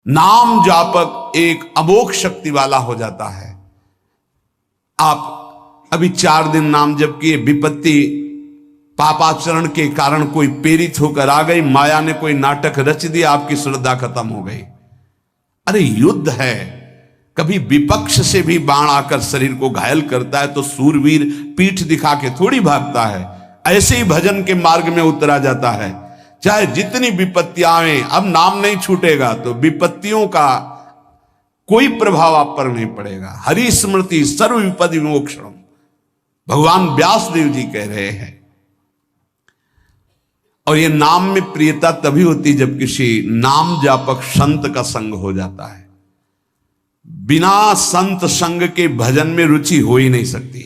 नाम जापक एक अमोघ शक्ति वाला हो जाता है। आप अभी 4 दिन नाम जप किए, विपत्ति पापाचरण के कारण कोई प्रेरित होकर आ गई, माया ने कोई नाटक रच दिया, आपकी श्रद्धा खत्म हो गई। अरे युद्ध है, कभी विपक्ष से भी बाण आकर शरीर को घायल करता है तो सूरवीर पीठ दिखा के थोड़ी भागता है। ऐसे ही भजन के मार्ग में उतरा जाता है, चाहे जितनी विपत्तियां आए, अब नाम नहीं छूटेगा तो विपत्तियों का कोई प्रभाव आप पर नहीं पड़ेगा। हरि स्मृति सर्व विपदि विमोक्षणम, भगवान व्यासदेव जी कह रहे हैं। और ये नाम में प्रियता तभी होती जब किसी नाम जापक संत का संग हो जाता है। बिना संत संग के भजन में रुचि हो ही नहीं सकती।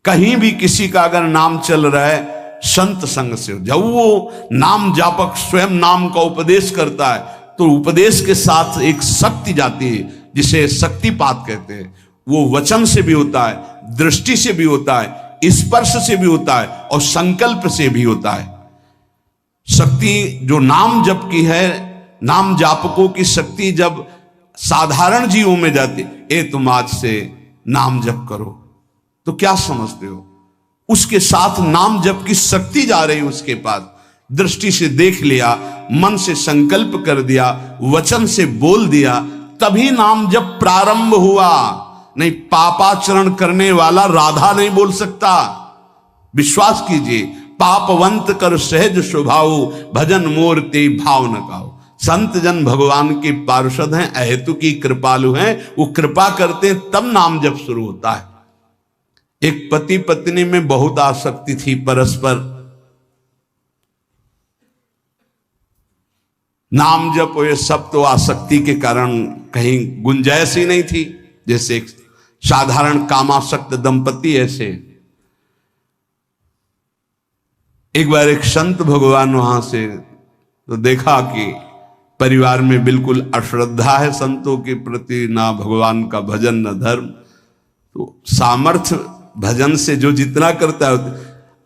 कहीं भी किसी का अगर नाम चल रहा है, संत संग से, जब वो नाम जापक स्वयं नाम का उपदेश करता है तो उपदेश के साथ एक शक्ति जाती है जिसे शक्तिपात कहते हैं। वो वचन से भी होता है, दृष्टि से भी होता है, स्पर्श से भी होता है और संकल्प से भी होता है। शक्ति जो नाम जप की है, नाम जापकों की शक्ति जब साधारण जीवों में जाती, ए तुम आज से नाम जप करो, तो क्या समझते हो? उसके साथ नाम जप की शक्ति जा रही उसके पास। दृष्टि से देख लिया, मन से संकल्प कर दिया, वचन से बोल दिया, तभी नाम जप प्रारंभ हुआ। नहीं, पापाचरण करने वाला राधा नहीं बोल सकता। विश्वास कीजिए, पापवंत कर सहज स्वभाव, भजन मोर ते भाव न गाओ। संत जन भगवान के पार्षद हैं, अहेतु की कृपालु हैं, वो कृपा करते हैं तब नाम जप शुरू होता है। एक पति पत्नी में बहुत आसक्ति थी परस्पर, नाम जप ये सब तो आसक्ति के कारण कहीं गुंजाइश ही नहीं थी। जैसे एक साधारण कामासक्त दंपति, ऐसे एक बार एक संत भगवान वहां से तो देखा कि परिवार में बिल्कुल अश्रद्धा है संतों के प्रति, ना भगवान का भजन न धर्म। तो सामर्थ्य भजन से जो जितना करता है,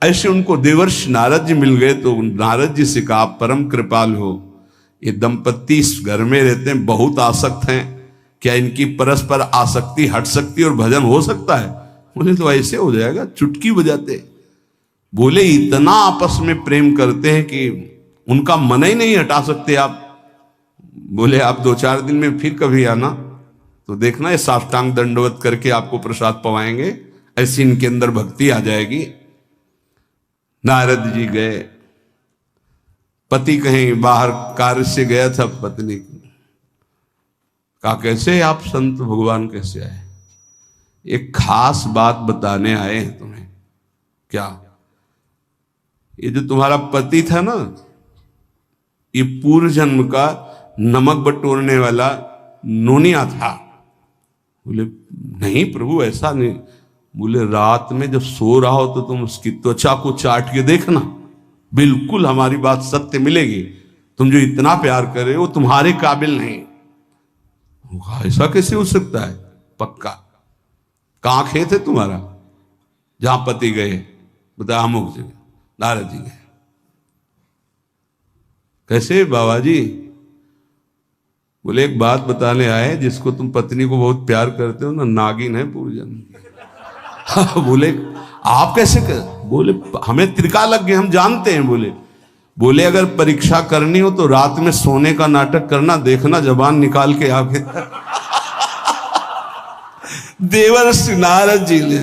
ऐसे उनको देवर्षि नारद जी मिल गए। तो नारद जी से कहा, परम कृपाल हो, ये दंपत्ति इस घर में रहते हैं, बहुत आसक्त हैं, क्या इनकी परस्पर आसक्ति हट सकती है और भजन हो सकता है? बोले तो ऐसे हो जाएगा, चुटकी बजाते। बोले इतना आपस में प्रेम करते हैं कि उनका मन ही नहीं हटा सकते आप। बोले आप 2-4 दिन में फिर कभी आना तो देखना, ये साष्टांग दंडवत करके आपको प्रसाद पवाएंगे, ऐसी इनके अंदर भक्ति आ जाएगी। नारद जी गए, पति कहीं बाहर कार्य से गया था, पत्नी कहा कैसे आप संत भगवान कैसे आए? एक खास बात बताने आए हैं तुम्हें। क्या? ये जो तुम्हारा पति था ना, ये पूर्व जन्म का नमक बटोरने वाला नोनिया था। बोले नहीं प्रभु, ऐसा नहीं। बोले रात में जब सो रहा हो तो तुम उसकी त्वचा को चाट के देखना, बिल्कुल हमारी बात सत्य मिलेगी। तुम जो इतना प्यार कर रहे हो तुम्हारे काबिल नहीं। ऐसा कैसे हो सकता है? पक्का। कहां खेत है तुम्हारा? जहां पति गए, बताया अमुक जगह। नारद जी गए, कैसे बाबा जी? बोले एक बात बताने आए, जिसको तुम पत्नी को बहुत प्यार करते हो ना, नागिन है पूर्वजन्म की। बोले आप कैसे कर? बोले हमें त्रिका लग गए, हम जानते हैं। बोले अगर परीक्षा करनी हो तो रात में सोने का नाटक करना, देखना जबान निकाल के आगे। देवर्षि नारद जी ने,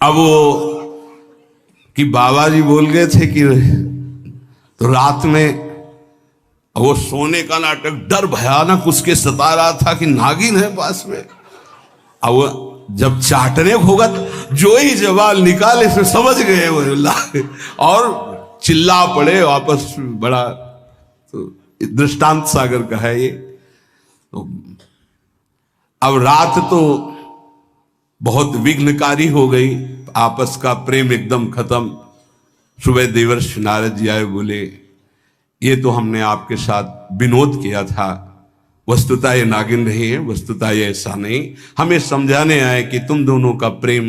अब वो कि बाबा जी बोल गए थे कि तो रात में वो सोने का नाटक, डर भयानक उसके सता रहा था कि नागिन है पास में। अब वो जब चाटने होगा तो जो ही जवाब निकाले फिर समझ गए वो, और चिल्ला पड़े वापस। बड़ा तो दृष्टांत सागर का है ये। तो अब रात तो बहुत विघ्नकारी हो गई, आपस का प्रेम एकदम खत्म। सुबह देवर्षि नारद जी आए, बोले ये तो हमने आपके साथ विनोद किया था, वस्तुतः ये नागिन रही है, वस्तुतः ये ऐसा नहीं। हमें समझाने आए कि तुम दोनों का प्रेम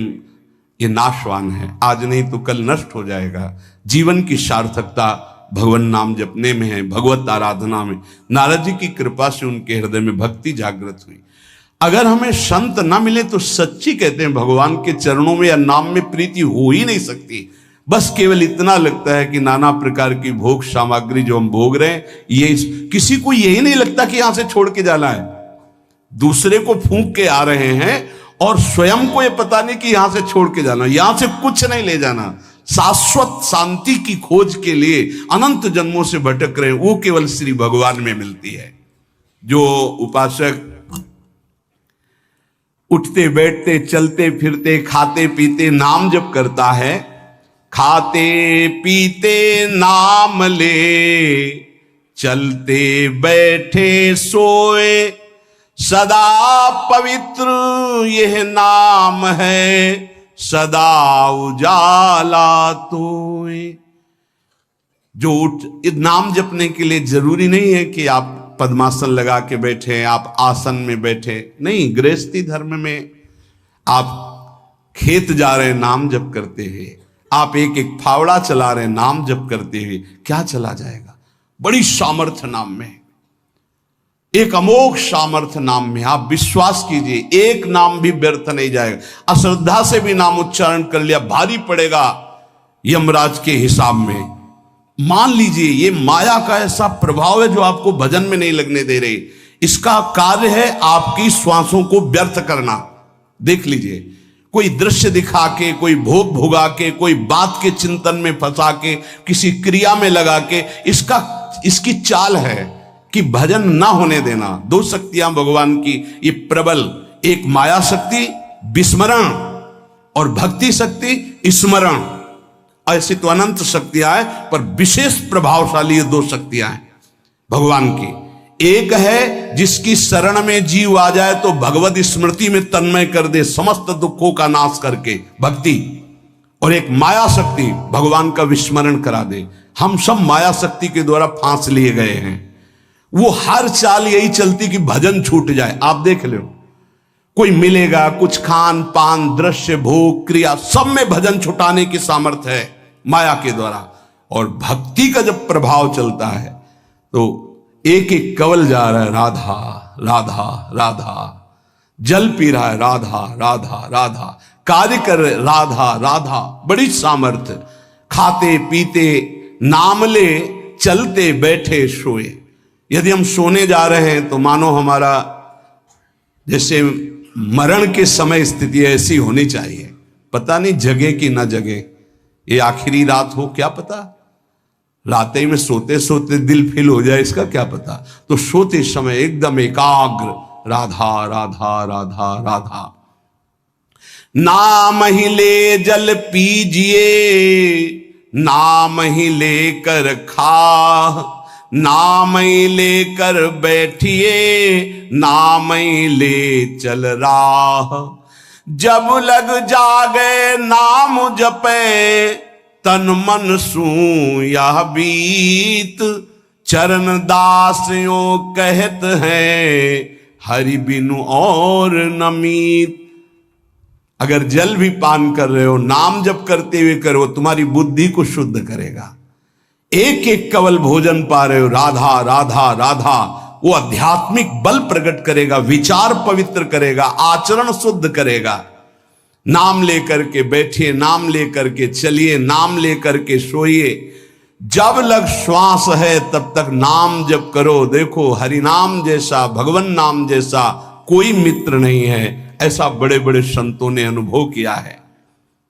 ये नाशवान है, आज नहीं तो कल नष्ट हो जाएगा। जीवन की सार्थकता भगवान नाम जपने में है, भगवत आराधना में। नारद जी की कृपा से उनके हृदय में भक्ति जागृत हुई। अगर हमें संत ना मिले तो सच्ची कहते हैं भगवान के चरणों में या नाम में प्रीति हो ही नहीं सकती। बस केवल इतना लगता है कि नाना प्रकार की भोग सामग्री जो हम भोग रहे हैं, ये किसी को यही नहीं लगता कि यहां से छोड़ के जाना है। दूसरे को फूंक के आ रहे हैं और स्वयं को ये पता नहीं कि यहां से छोड़ के जाना, यहां से कुछ नहीं ले जाना। शाश्वत शांति की खोज के लिए अनंत जन्मों से भटक रहे हैं, वो केवल श्री भगवान में मिलती है। जो उपासक उठते बैठते चलते फिरते खाते पीते नाम जप करता है, खाते पीते नाम ले, चलते बैठे सोए, सदा पवित्र यह नाम है, सदा उजाला तोए। जो नाम जपने के लिए जरूरी नहीं है कि आप पद्मासन लगा के बैठे, आप आसन में बैठे, नहीं। गृहस्थी धर्म में आप खेत जा रहे हैं नाम जप करते हुए, आप एक एक फावड़ा चला रहे हैं नाम जप करते हुए, क्या चला जाएगा? बड़ी सामर्थ्य नाम में, एक अमोघ सामर्थ्य नाम में। आप विश्वास कीजिए, एक नाम भी व्यर्थ नहीं जाएगा। अश्रद्धा से भी नाम उच्चारण कर लिया, भारी पड़ेगा यमराज के हिसाब में। मान लीजिए ये माया का ऐसा प्रभाव है जो आपको भजन में नहीं लगने दे रही। इसका कार्य है आपकी श्वासों को व्यर्थ करना। देख लीजिए, कोई दृश्य दिखा के, कोई भोग भोगा के, कोई बात के चिंतन में फंसा के, किसी क्रिया में लगा के, इसकी चाल है कि भजन ना होने देना। दो शक्तियां भगवान की ये प्रबल, एक माया शक्ति विस्मरण और भक्ति शक्ति स्मरण। ऐसी तो अनंत शक्तियां हैं, पर विशेष प्रभावशाली ये दो शक्तियां हैं भगवान की। एक है जिसकी शरण में जीव आ जाए तो भगवत स्मृति में तन्मय कर दे, समस्त दुखों का नाश करके, भक्ति। और एक माया शक्ति भगवान का विस्मरण करा दे। हम सब माया शक्ति के द्वारा फांस लिए गए हैं। वो हर चाल यही चलती कि भजन छूट जाए। आप देख लो, कोई मिलेगा, कुछ खान पान दृश्य भोग क्रिया सब में भजन छुटाने की सामर्थ्य है माया के द्वारा। और भक्ति का जब प्रभाव चलता है तो एक एक कवल जा रहा है राधा राधा राधा, जल पी रहा है राधा राधा राधा, कार्य कर रहे राधा राधा, बड़ी सामर्थ्य। खाते पीते नाम ले, चलते बैठे सोए। यदि हम सोने जा रहे हैं तो मानो हमारा जैसे मरण के समय स्थिति ऐसी होनी चाहिए। पता नहीं जगे कि ना जगे, ये आखिरी रात हो, क्या पता। रात ही में सोते सोते दिल फील हो जाए, इसका क्या पता। तो सोते समय एकदम एकाग्र राधा राधा राधा राधा। नाम ही ले जल पीजिए, नाम ही लेकर खा, नाम ही लेकर बैठिए, नाम ही ले चल राह। जब लग जागे नाम जपे, तन मन सू यह बीत, चरण दास यो कहत है, हरि बिनु और नमीत। अगर जल भी पान कर रहे हो, नाम जप करते हुए करो, तुम्हारी बुद्धि को शुद्ध करेगा। एक एक कवल भोजन पा रहे हो राधा राधा राधा, वो आध्यात्मिक बल प्रकट करेगा, विचार पवित्र करेगा, आचरण शुद्ध करेगा। नाम लेकर के बैठिए, नाम लेकर के चलिए, नाम लेकर के सोइए। जब लग श्वास है तब तक नाम जप करो। देखो, हरि नाम जैसा, भगवान नाम जैसा कोई मित्र नहीं है, ऐसा बड़े बड़े संतों ने अनुभव किया है।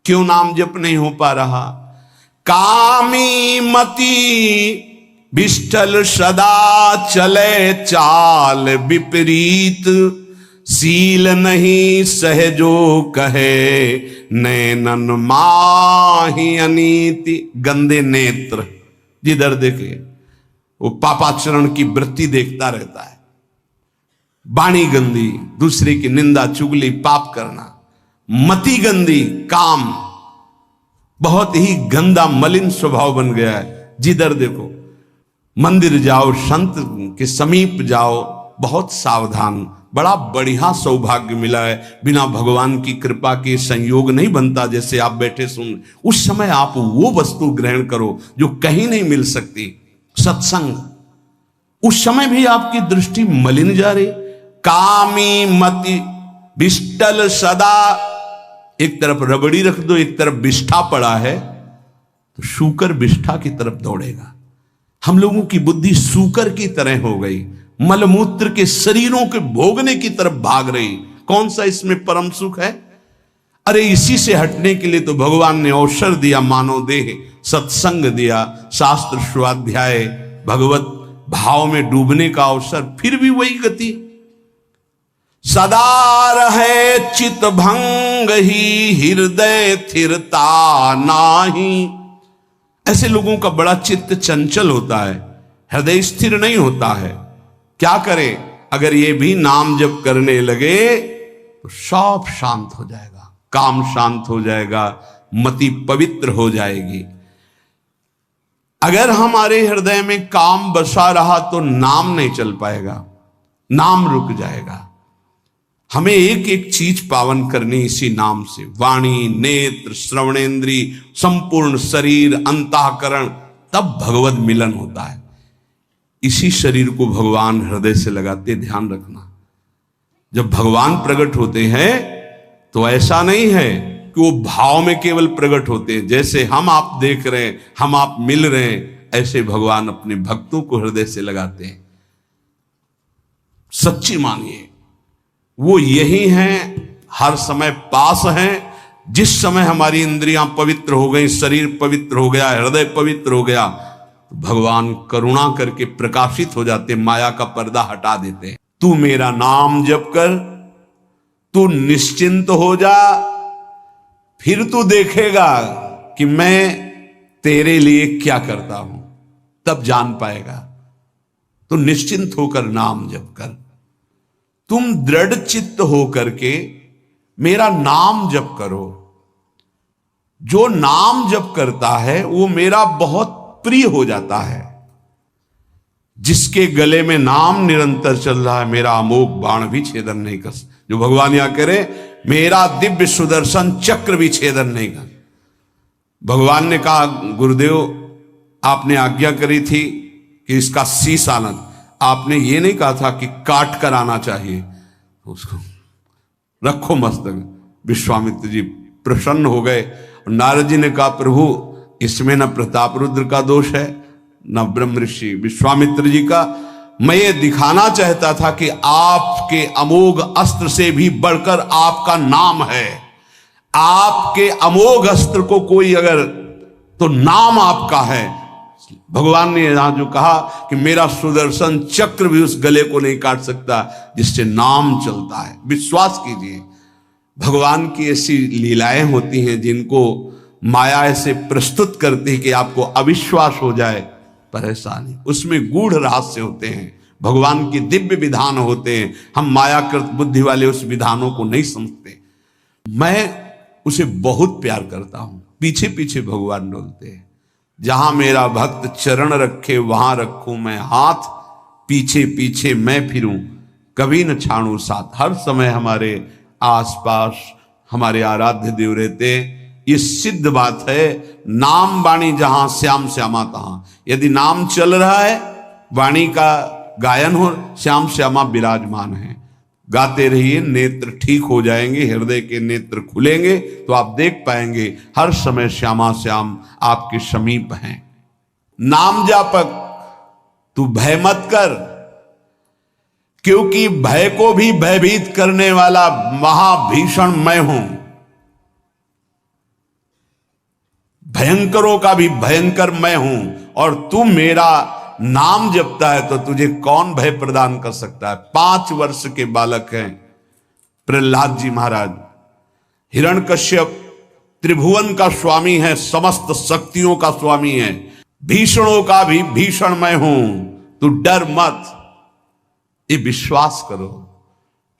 क्यों नाम जप नहीं हो पा रहा? कामी मति विष्ठल सदा चले चाल विपरीत, सील नहीं सहजो कहे, नैनन माही अनीति। गंदे नेत्र, जिधर देखे वो पापाचरण की वृत्ति देखता रहता है। वाणी गंदी, दूसरे की निंदा चुगली पाप करना। मति गंदी, काम बहुत ही गंदा मलिन स्वभाव बन गया है। जिधर देखो, मंदिर जाओ, संत के समीप जाओ, बहुत सावधान, बड़ा बढ़िया सौभाग्य मिला है। बिना भगवान की कृपा के संयोग नहीं बनता। जैसे आप बैठे सुन, उस समय आप वो वस्तु ग्रहण करो जो कहीं नहीं मिल सकती, सत्संग। उस समय भी आपकी दृष्टि मलिन जा रही, कामी मति बिष्टल सदा, एक तरफ रबड़ी रख दो, एक तरफ बिष्ठा पड़ा है, तो शूकर बिष्ठा की तरफ दौड़ेगा। हम लोगों की बुद्धि शूकर की तरह हो गई, मलमूत्र के शरीरों के भोगने की तरफ भाग रही। कौन सा इसमें परम सुख है? अरे इसी से हटने के लिए तो भगवान ने अवसर दिया, मानव देह, सत्संग दिया, शास्त्र स्वाध्याय, भगवत भाव में डूबने का अवसर। फिर भी वही गति, सदा रहे चित भंग ही हृदय स्थिरता नाही। ऐसे लोगों का बड़ा चित्त चंचल होता है, हृदय स्थिर नहीं होता है। क्या करें? अगर ये भी नाम जप करने लगे तो सब शांत हो जाएगा, काम शांत हो जाएगा, मति पवित्र हो जाएगी। अगर हमारे हृदय में काम बसा रहा तो नाम नहीं चल पाएगा, नाम रुक जाएगा। हमें एक एक चीज पावन करनी इसी नाम से, वाणी, नेत्र, श्रवणेन्द्री, संपूर्ण शरीर, अंतःकरण, तब भगवत मिलन होता है। इसी शरीर को भगवान हृदय से लगाते, ध्यान रखना। जब भगवान प्रकट होते हैं तो ऐसा नहीं है कि वो भाव में केवल प्रकट होते हैं। जैसे हम आप देख रहे हैं, हम आप मिल रहे हैं, ऐसे भगवान अपने भक्तों को हृदय से लगाते हैं। सच्ची मानिए, वो यही हैं, हर समय पास हैं। जिस समय हमारी इंद्रियां पवित्र हो गई, शरीर पवित्र हो गया, हृदय पवित्र हो गया, तो भगवान करुणा करके प्रकाशित हो जाते, माया का पर्दा हटा देते हैं। तू मेरा नाम जप कर, तू निश्चिंत हो जा, फिर तू देखेगा कि मैं तेरे लिए क्या करता हूं, तब जान पाएगा। तो निश्चिंत होकर नाम जप कर, तुम दृढ़ चित्त होकर के मेरा नाम जप करो। जो नाम जप करता है वो मेरा बहुत प्रिय हो जाता है। जिसके गले में नाम निरंतर चल रहा है, मेरा अमोघ बाण भी छेदन नहीं कर, जो भगवान यहां करे, मेरा दिव्य सुदर्शन चक्र भी छेदन नहीं कर। भगवान ने कहा, गुरुदेव आपने आज्ञा करी थी कि इसका शीश आनंद, आपने ये नहीं कहा था कि काट कर आना चाहिए, उसको रखो मस्तक। विश्वामित्र जी प्रसन्न हो गए। नारद जी ने कहा, प्रभु इसमें न प्रताप रुद्र का दोष है, न ब्रह्म ऋषि विश्वामित्र जी का। मैं ये दिखाना चाहता था कि आपके अमोघ अस्त्र से भी बढ़कर आपका नाम है। आपके अमोघ अस्त्र को कोई अगर, तो नाम आपका है। भगवान ने यहां जो कहा कि मेरा सुदर्शन चक्र भी उस गले को नहीं काट सकता जिससे नाम चलता है। विश्वास कीजिए, भगवान की ऐसी लीलाएं होती हैं जिनको माया ऐसे प्रस्तुत करती है कि आपको अविश्वास हो जाए, पर ऐसा नहीं। उसमें गूढ़ रहस्य होते हैं, भगवान के दिव्य विधान होते हैं। हम मायाकृत बुद्धि वाले उस विधानों को नहीं समझते। मैं उसे बहुत प्यार करता हूं, पीछे पीछे भगवान डोलते हैं। जहां मेरा भक्त चरण रखे वहां रखूं मैं हाथ, पीछे पीछे मैं फिरूं कभी न छाड़ू साथ। हर समय हमारे आसपास हमारे आराध्य देव रहते हैं। ये सिद्ध बात है। नाम वाणी जहां श्याम श्यामा तहां। यदि नाम चल रहा है, वाणी का गायन हो, श्याम श्यामा विराजमान है। गाते रहिए, नेत्र ठीक हो जाएंगे, हृदय के नेत्र खुलेंगे तो आप देख पाएंगे हर समय श्यामा श्याम आपके समीप हैं। नाम जापक, तू भय मत कर, क्योंकि भय को भी भयभीत करने वाला महाभीषण मैं हूं। भयंकरों का भी भयंकर मैं हूं, और तू मेरा नाम जपता है तो तुझे कौन भय प्रदान कर सकता है। 5 वर्ष के बालक हैं प्रहलाद जी महाराज। हिरण्यकश्यप त्रिभुवन का स्वामी है, समस्त शक्तियों का स्वामी है। भीषणों का भी भीषण मैं हूं, तू डर मत। ये विश्वास करो,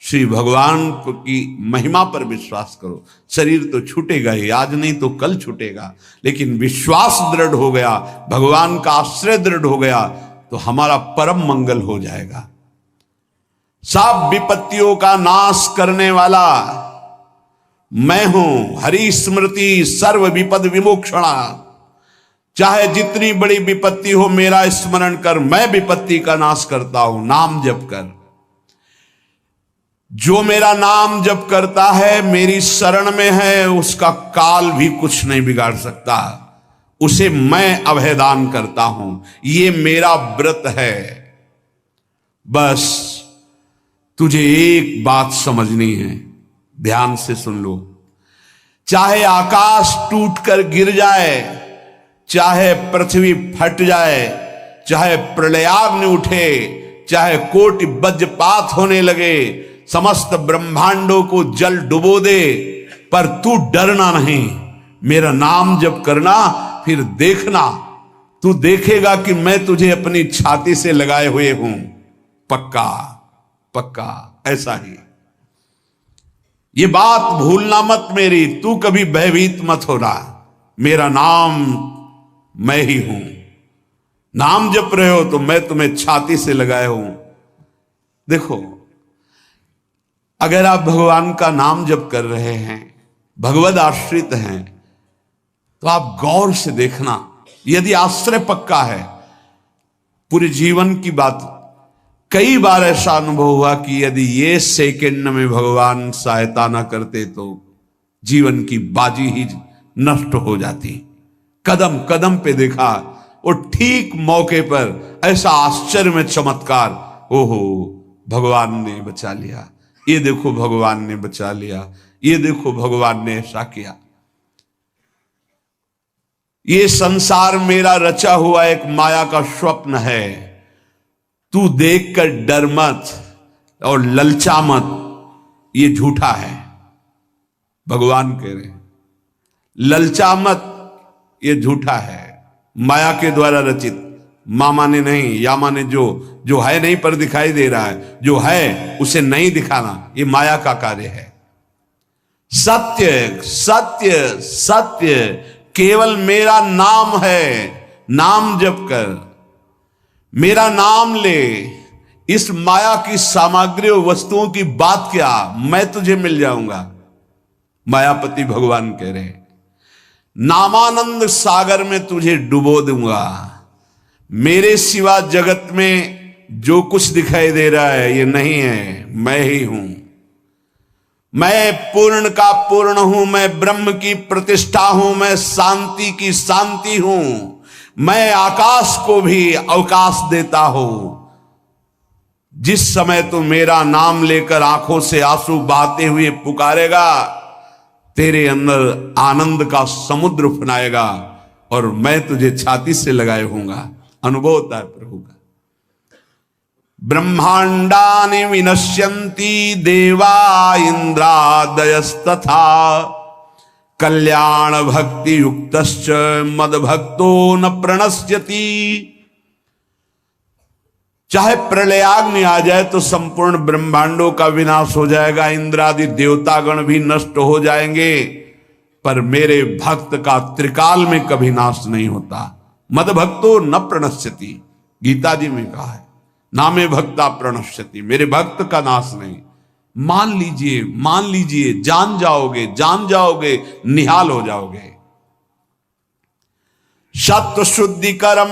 श्री भगवान की महिमा पर विश्वास करो। शरीर तो छूटेगा ही, आज नहीं तो कल छूटेगा, लेकिन विश्वास दृढ़ हो गया, भगवान का आश्रय दृढ़ हो गया तो हमारा परम मंगल हो जाएगा। सब विपत्तियों का नाश करने वाला मैं हूं। हरि स्मृति सर्व विपद विमोक्षणा। चाहे जितनी बड़ी विपत्ति हो मेरा स्मरण कर, मैं विपत्ति का नाश करता हूं। नाम जप कर। जो मेरा नाम जप करता है, मेरी शरण में है, उसका काल भी कुछ नहीं बिगाड़ सकता। उसे मैं अभयदान करता हूं। ये मेरा व्रत है। बस तुझे एक बात समझनी है, ध्यान से सुन लो। चाहे आकाश टूटकर गिर जाए, चाहे पृथ्वी फट जाए, चाहे प्रलयाग्नि उठे, चाहे कोटि वज्रपात होने लगे, समस्त ब्रह्मांडों को जल डुबो दे, पर तू डरना नहीं। मेरा नाम जप करना, फिर देखना, तू देखेगा कि मैं तुझे अपनी छाती से लगाए हुए हूं। पक्का पक्का ऐसा ही। ये बात भूलना मत मेरी। तू कभी भयभीत मत होना। मेरा नाम मैं ही हूं। नाम जप रहे हो तो मैं तुम्हें छाती से लगाए हूं। देखो, अगर आप भगवान का नाम जप कर रहे हैं, भगवद आश्रित हैं, तो आप गौर से देखना। यदि आश्रय पक्का है, पूरे जीवन की बात, कई बार ऐसा अनुभव हुआ कि यदि ये सेकंड में भगवान सहायता ना करते तो जीवन की बाजी ही नष्ट हो जाती। कदम कदम पे देखा, और ठीक मौके पर ऐसा आश्चर्य में चमत्कार, ओहो भगवान ने बचा लिया, ये देखो भगवान ने बचा लिया, ये देखो भगवान ने ऐसा किया। ये संसार मेरा रचा हुआ एक माया का स्वप्न है। तू देखकर डर मत और ललचा मत, ये झूठा है। भगवान कह रहे हैं ललचा मत, ये झूठा है, माया के द्वारा रचित। मामा ने नहीं, यामा ने जो है नहीं पर दिखाई दे रहा है, जो है उसे नहीं दिखाना, ये माया का कार्य है। सत्य सत्य सत्य केवल मेरा नाम है। नाम जप कर, मेरा नाम ले। इस माया की सामग्री और वस्तुओं की बात क्या, मैं तुझे मिल जाऊंगा। मायापति भगवान कह रहे हैं नामानंद सागर में तुझे डुबो दूंगा। मेरे सिवा जगत में जो कुछ दिखाई दे रहा है ये नहीं है, मैं ही हूं। मैं पूर्ण का पूर्ण हूं, मैं ब्रह्म की प्रतिष्ठा हूं, मैं शांति की शांति हूं। मैं आकाश को भी अवकाश देता हूं। जिस समय तू मेरा नाम लेकर आंखों से आंसू बहाते हुए पुकारेगा, तेरे अंदर आनंद का समुद्र उफनाएगा और मैं तुझे छाती से लगाए होऊंगा। अनुभव होता है प्रभु का। ब्रह्मांडानि विनश्यन्ति देवा इंद्रादयस्तथा कल्याण भक्ति युक्तश्च मद भक्तो न प्रणश्यति। चाहे प्रलयाग्नि आ जाए तो संपूर्ण ब्रह्मांडों का विनाश हो जाएगा, इंद्रादि देवतागण भी नष्ट हो जाएंगे, पर मेरे भक्त का त्रिकाल में कभी नाश नहीं होता। मद भक्तो न प्रणश्यति, गीता जी में कहा है, नामे भक्ता प्रणश्यति, मेरे भक्त का नाश नहीं। मान लीजिए, मान लीजिए, जान जाओगे, निहाल हो जाओगे। सत्व शुद्धिकरम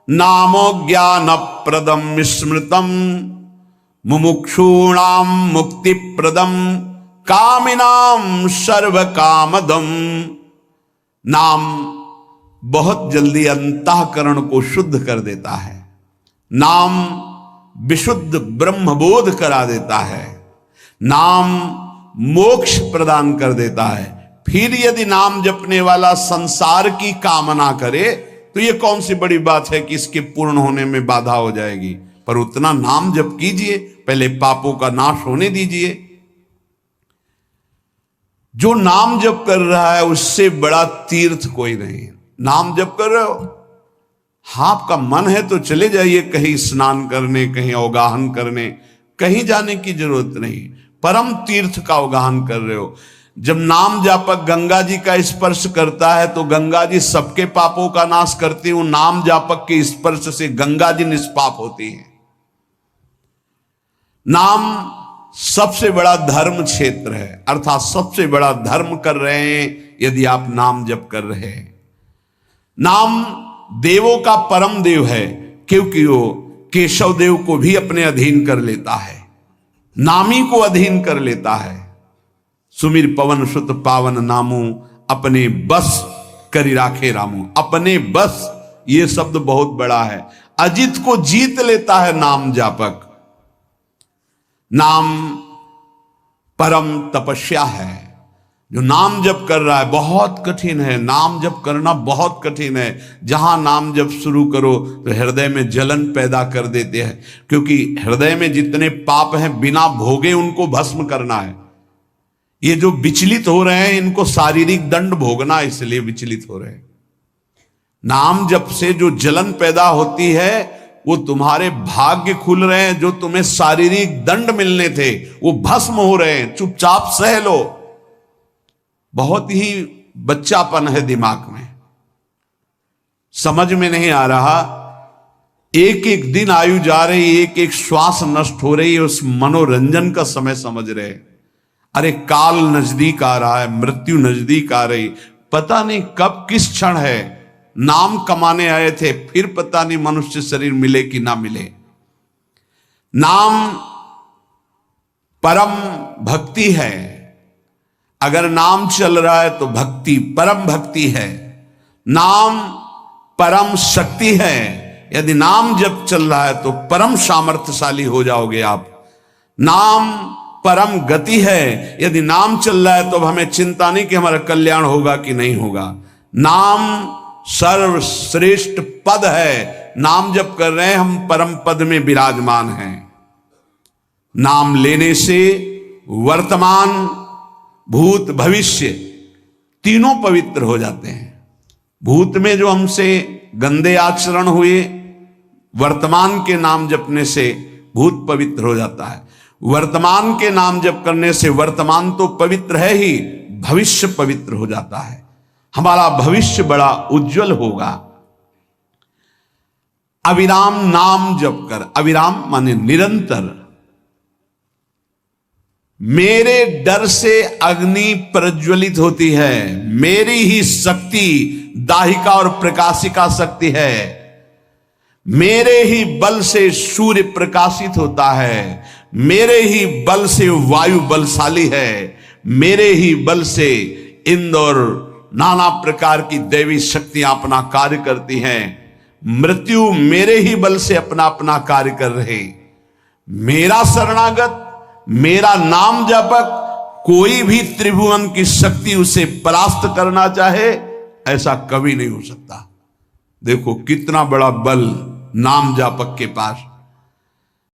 नामो ज्ञान प्रदम स्मृतम मुमुक्षूणाम मुक्ति प्रदम कामिनाम सर्व कामदम। नाम बहुत जल्दी अंतःकरण को शुद्ध कर देता है। नाम विशुद्ध ब्रह्मबोध करा देता है। नाम मोक्ष प्रदान कर देता है। फिर यदि नाम जपने वाला संसार की कामना करे तो ये कौन सी बड़ी बात है कि इसके पूर्ण होने में बाधा हो जाएगी। पर उतना नाम जप कीजिए, पहले पापों का नाश होने दीजिए। जो नाम जप कर रहा है उससे बड़ा तीर्थ कोई नहीं। नाम जप कर रहे हो, हाँ आपका मन है तो चले जाइए कहीं स्नान करने, कहीं अवगाहन करने, कहीं जाने की जरूरत नहीं। परम तीर्थ का अवगाहन कर रहे हो। जब नाम जापक गंगा जी का स्पर्श करता है तो गंगा जी सबके पापों का नाश करती हूं। नाम जापक के स्पर्श से गंगा जी निष्पाप होती हैं। नाम सबसे बड़ा धर्म क्षेत्र है, अर्थात सबसे बड़ा धर्म कर रहे हैं यदि आप नाम जप कर रहे हैं। नाम देवों का परम देव है, क्योंकि वो केशव देव को भी अपने अधीन कर लेता है, नामी को अधीन कर लेता है। सुमिर पवन सुत पावन नामू, अपने बस करी राखे रामू। अपने बस, ये शब्द बहुत बड़ा है। अजित को जीत लेता है नाम जापक। नाम परम तपस्या है। जो नाम जप कर रहा है, बहुत कठिन है, नाम जप करना बहुत कठिन है। जहां नाम जप शुरू करो तो हृदय में जलन पैदा कर देते हैं, क्योंकि हृदय में जितने पाप हैं बिना भोगे उनको भस्म करना है। ये जो विचलित हो रहे हैं इनको शारीरिक दंड भोगना, इसलिए विचलित हो रहे हैं। नाम जप से जो जलन पैदा होती है वो तुम्हारे भाग्य खुल रहे हैं, जो तुम्हें शारीरिक दंड मिलने थे वो भस्म हो रहे हैं। चुपचाप सह लो। बहुत ही बच्चापन है दिमाग में, समझ में नहीं आ रहा। एक एक दिन आयु जा रही, एक एक श्वास नष्ट हो रही है, उस मनोरंजन का समय समझ रहे। अरे काल नजदीक आ रहा है, मृत्यु नजदीक आ रही, पता नहीं कब किस क्षण है। नाम कमाने आए थे, फिर पता नहीं मनुष्य शरीर मिले कि ना मिले। नाम परम भक्ति है। अगर नाम चल रहा है तो भक्ति परम भक्ति है। नाम परम शक्ति है। यदि नाम जब चल रहा है तो परम सामर्थ्यशाली हो जाओगे आप। नाम परम गति है। यदि नाम चल रहा है तो अब हमें चिंता नहीं कि हमारा कल्याण होगा कि नहीं होगा। नाम सर्वश्रेष्ठ पद है। नाम जप कर रहे हैं हम, परम पद में विराजमान हैं। नाम लेने से वर्तमान, भूत, भविष्य तीनों पवित्र हो जाते हैं। भूत में जो हमसे गंदे आचरण हुए, वर्तमान के नाम जपने से भूत पवित्र हो जाता है। वर्तमान के नाम जप करने से वर्तमान तो पवित्र है ही, भविष्य पवित्र हो जाता है। हमारा भविष्य बड़ा उज्जवल होगा। अविराम नाम जप कर, अविराम माने निरंतर। मेरे डर से अग्नि प्रज्वलित होती है, मेरी ही शक्ति दाहिका और प्रकाशिका शक्ति है। मेरे ही बल से सूर्य प्रकाशित होता है, मेरे ही बल से वायु बलशाली है, मेरे ही बल से इंद्र और नाना प्रकार की दैवी शक्तियां अपना कार्य करती हैं। मृत्यु मेरे ही बल से अपना अपना कार्य कर रहे। मेरा शरणागत, मेरा नाम जापक, कोई भी त्रिभुवन की शक्ति उसे परास्त करना चाहे ऐसा कभी नहीं हो सकता। देखो कितना बड़ा बल नाम जापक के पास।